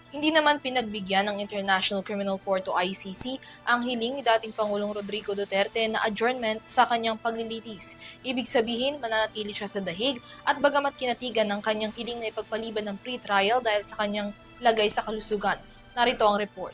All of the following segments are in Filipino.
Hindi naman pinagbigyan ng International Criminal Court o ICC ang hiling ni dating Pangulong Rodrigo Duterte na adjournment sa kanyang paglilitis. Ibig sabihin, mananatili siya sa dahig at bagamat kinatigan ng kanyang hiling na ipagpaliban ng pre-trial dahil sa kanyang lagay sa kalusugan. Narito ang report.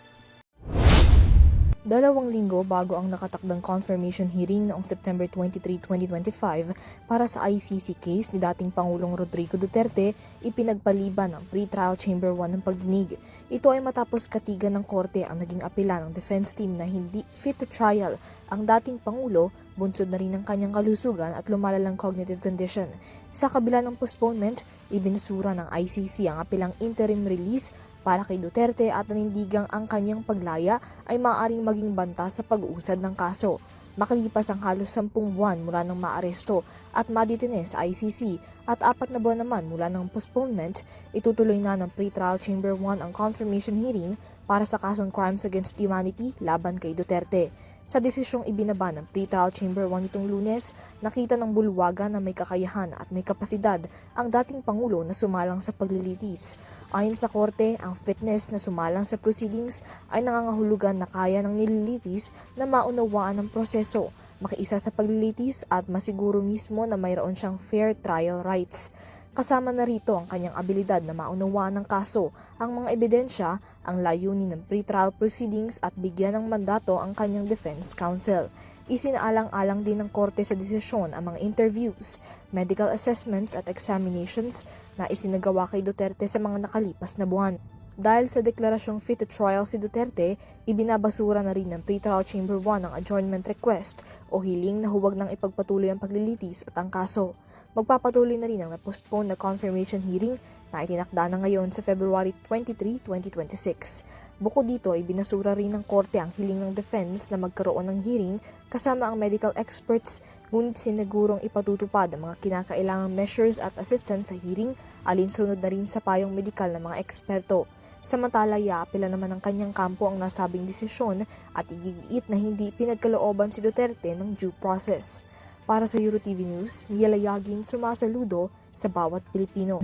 2 linggo bago ang nakatakdang confirmation hearing noong September 23, 2025 para sa ICC case ni dating Pangulong Rodrigo Duterte, ipinagpaliban ng pre-trial Chamber 1 ng pagdinig. Ito ay matapos katigan ng korte ang naging apela ng defense team na hindi fit to trial ang dating Pangulo, bunsod na rin ng kanyang kalusugan at lumalalang cognitive condition. Sa kabila ng postponement, ibinasura ng ICC ang apelang interim release para kay Duterte at nanindigang ang kanyang paglaya ay maaaring maging banta sa pag-uusad ng kaso. Makalipas ang halos 10 buwan mula nang maaresto at madetine sa ICC at 4 na buwan naman mula ng postponement, itutuloy na ng pre-trial Chamber 1 ang confirmation hearing para sa kasong crimes against humanity laban kay Duterte. Sa desisyong ibinaba ng pre-trial Chamber 1 nitong Lunes, nakita ng bulwagan na may kakayahan at may kapasidad ang dating Pangulo na sumalang sa paglilitis. Ayon sa korte, ang fitness na sumalang sa proceedings ay nangangahulugan na kaya ng nililitis na maunawaan ang proseso, makiisa sa paglilitis at masiguro mismo na mayroon siyang fair trial rights. Kasama na rito ang kanyang abilidad na maunawaan ng kaso, ang mga ebidensya, ang layunin ng pre-trial proceedings at bigyan ng mandato ang kanyang defense counsel. Isinaalang-alang din ng korte sa desisyon ang mga interviews, medical assessments at examinations na isinagawa kay Duterte sa mga nakalipas na buwan. Dahil sa deklarasyong fit to trial si Duterte, ibinabasura na rin ng pre-trial Chamber 1 ang adjournment request o hiling na huwag nang ipagpatuloy ang paglilitis at ang kaso. Magpapatuloy na rin ang na-postpone na confirmation hearing na itinakda na ngayon sa February 23, 2026. Bukod dito, ibinasura rin ng korte ang hiling ng defense na magkaroon ng hearing kasama ang medical experts, ngunit sinigurong ipatutupad ang mga kinakailangang measures at assistance sa hearing alinsunod na rin sa payong medikal ng mga eksperto. Samantala, iaapela naman ng kanyang kampo ang nasabing desisyon at igigiit na hindi pinagkalooban si Duterte ng due process. Para sa EuroTV News, Miela Yagin sumasaludo sa bawat Pilipino.